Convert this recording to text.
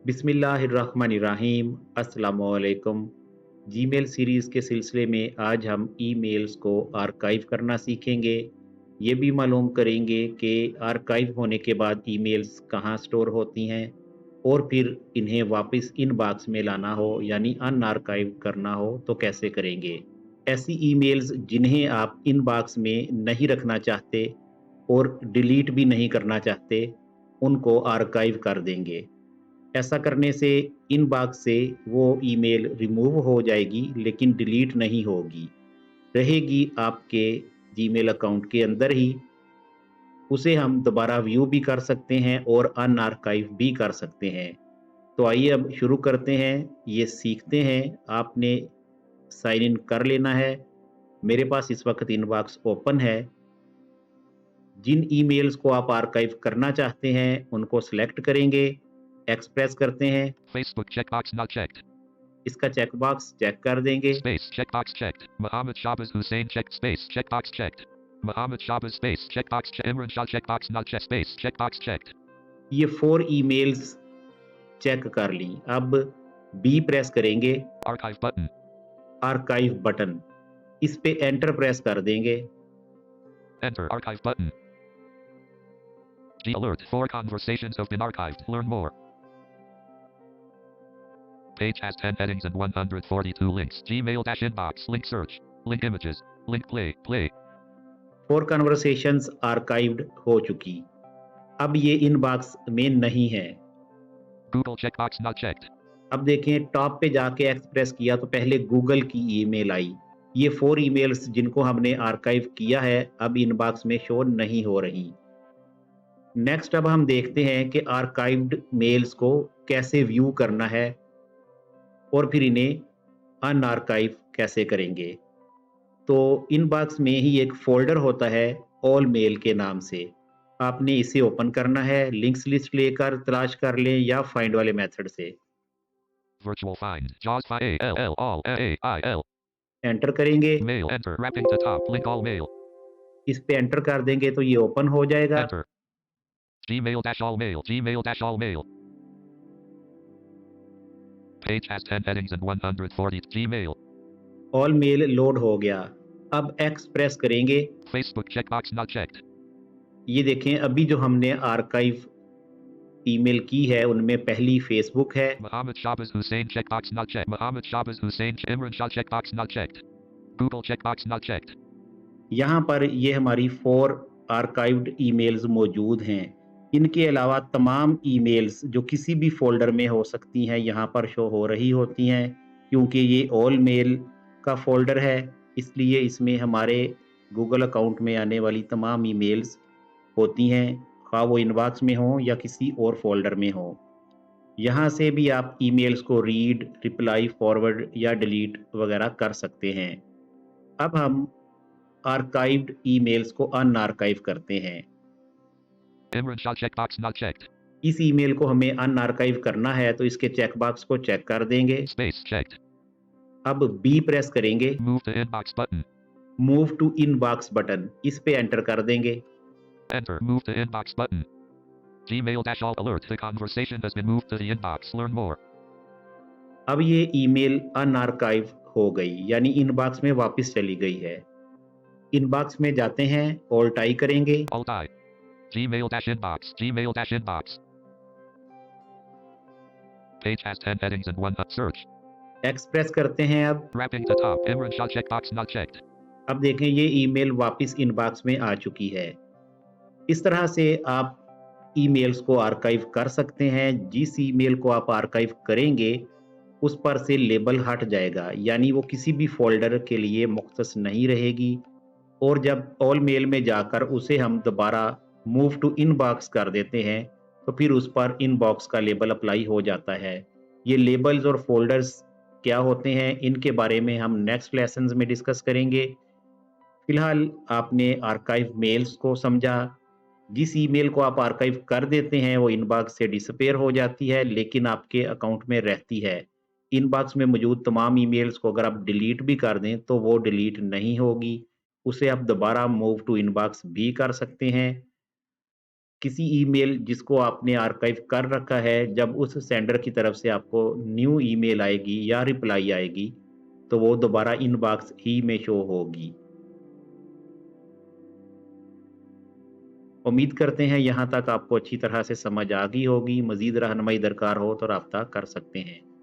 बिस्मिल्लाहिर्रहमानिर्रहीम अस्सलामुअलैकुम। Gmail series के सिलसिले में आज हम ईमेल्स को आर्काइव करना सीखेंगे। ये भी मालूम करेंगे कि आर्काइव होने के बाद ईमेल्स कहाँ स्टोर होती हैं और फिर इन्हें वापस इनबॉक्स में लाना हो यानी अनआर्काइव करना हो तो कैसे करेंगे। ऐसी ईमेल्स जिन्हें आप इनबॉक्स में नहीं रखना चाहते और डिलीट भी नहीं करना चाहते, उनको आर्काइव कर देंगे। ऐसा करने से इनबॉक्स से वो ईमेल रिमूव हो जाएगी लेकिन डिलीट नहीं होगी, रहेगी आपके जीमेल अकाउंट के अंदर ही। उसे हम दोबारा व्यू भी कर सकते हैं और अनआर्काइव भी कर सकते हैं। तो आइए अब शुरू करते हैं, ये सीखते हैं। आपने साइन इन कर लेना है। मेरे पास इस वक्त इनबॉक्स ओपन है। जिन ईमेल्स को आप आर्काइव करना चाहते हैं उनको सेलेक्ट करेंगे, एक्सप्रेस करते हैं। Facebook checkbox not checked. इसका चेकबॉक्स चेक कर देंगे। Space checkbox checked. Muhammad Shabazz Hussein checked. Space checkbox checked. Muhammad Shabazz space checkbox Imran Shah checkbox not checked. Space checkbox checked. ये 4 ईमेल्स चेक कर ली। अब B press करेंगे, Archive button. Archive button, इस पे enter press कर देंगे। Enter archive button. G alert. 4 conversations have been archived. Learn more. Page has 10 headings and 142 links. Gmail dash inbox. Link search. Link images. Link play. Play. 4 conversations archived हो चुकी। अब ये inbox में नहीं है। Google checkbox not checked. अब देखें top पे जाके एक्सप्रेस किया तो पहले गूगल की ईमेल आई। ये 4 ईमेल्स जिनको हमने आर्काइव किया है अब इनबॉक्स में शो नहीं हो रही। नेक्स्ट अब हम देखते हैं कि आर्काइव्ड मेल्स को कैसे व्यू करना है और फिर इन्हें अनआर्काइव कैसे करेंगे। तो इनबॉक्स में ही एक फ़ोल्डर होता है ऑल मेल के नाम से। आपने इसे ओपन करना है, लिंक्स लिस्ट लेकर तलाश कर लें या फाइंड वाले मेथड से। Virtual find. JAWS fi ALL all AAIL. Enter करेंगे, Mail enter. Wrapping to top. Link all mail. इस पे एंटर कर देंगे तो ये ओपन हो जाएगा। Enter. Gmail dash all mail. Gmail dash all mail. Page has 10 headings and 140. Gmail. All mail load हो गया। अब एक्सप्रेस करेंगे। Facebook checkbox not checked. ये देखें अभी जो हमने आर्काइव ईमेल की है उनमें पहली फेसबुक है। Muhammad Shabazz Hussein checkbox not checked. Muhammad Shabazz Hussein Imran Shah checkbox not checked. Google checkbox not checked. यहाँ पर ये हमारी 4 आर्काइव्ड ईमेल्स मौजूद हैं। इनके अलावा तमाम ईमेल्स जो किसी भी फ़ोल्डर में हो सकती हैं यहाँ पर शो हो रही होती हैं। क्योंकि ये ऑल मेल का फ़ोल्डर है इसलिए इसमें हमारे गूगल अकाउंट में आने वाली तमाम ईमेल्स होती हैं, ख़्वाह वो इनबॉक्स में हों या किसी और फ़ोल्डर में हों। यहाँ से भी आप ईमेल्स को रीड, रिप्लाई, फॉरवर्ड या डिलीट वगैरह कर सकते हैं। अब हम आर्काइव्ड ईमेल्स को अनआर्काइव करते हैं। Imran Shah checkbox not checked. इस ईमेल को हमें अनआर्काइव करना है तो इसके चेकबॉक्स को चेक कर देंगे। Space checked. अब बी प्रेस करेंगे, Move to inbox button. Move to inbox button, इस पे एंटर कर देंगे। Enter. Move to inbox button. Gmail dash all alert. The conversation has been moved to the inbox. Learn more. अब ये email अनआर्काइव हो गई यानी इनबॉक्स में वापस चली गई है। इनबॉक्स में जाते हैं, ऑल्ट आई करेंगे, Alt I. Gmail dash inbox. Gmail dash inbox. Page has 10 headings and 1 search. Express करते हैं। अब Wrapping to top. Imran Shah checkbox not checked. अब देखें ये ईमेल वापस इनबॉक्स में आ चुकी है। इस तरह से आप ईमेल्स को आर्काइव कर सकते हैं। जिस ईमेल को आप आर्काइव करेंगे उस पर से लेबल हट जाएगा यानी वो किसी भी फ़ोल्डर के लिए मुख्तस नहीं रहेगी और जब ऑल मेल में जाकर उसे हम दोबारा मूव टू इनबॉक्स कर देते हैं तो फिर उस पर इनबॉक्स का लेबल अप्लाई हो जाता है। ये लेबल्स और फ़ोल्डर्स क्या होते हैं इनके बारे में हम नेक्स्ट लेसन्स में डिस्कस करेंगे। फिलहाल आपने आर्काइव मेल्स को समझा। जिस ईमेल को आप आर्काइव कर देते हैं वो इनबॉक्स से डिसअपीयर हो जाती है लेकिन आपके अकाउंट में रहती है। इनबॉक्स में मौजूद तमाम ईमेल्स को अगर आप डिलीट भी कर दें तो वो डिलीट नहीं होगी। उसे आप दोबारा मूव टू इनबॉक्स भी कर सकते हैं। किसी ईमेल जिसको आपने आर्काइव कर रखा है, जब उस सेंडर की तरफ से आपको न्यू ईमेल आएगी या रिप्लाई आएगी, तो वो दोबारा इनबॉक्स ही में शो होगी। उम्मीद करते हैं यहाँ तक आपको अच्छी तरह से समझ आ गई होगी। मज़ीद रहनुमाई दरकार हो तो राब्ता कर सकते हैं।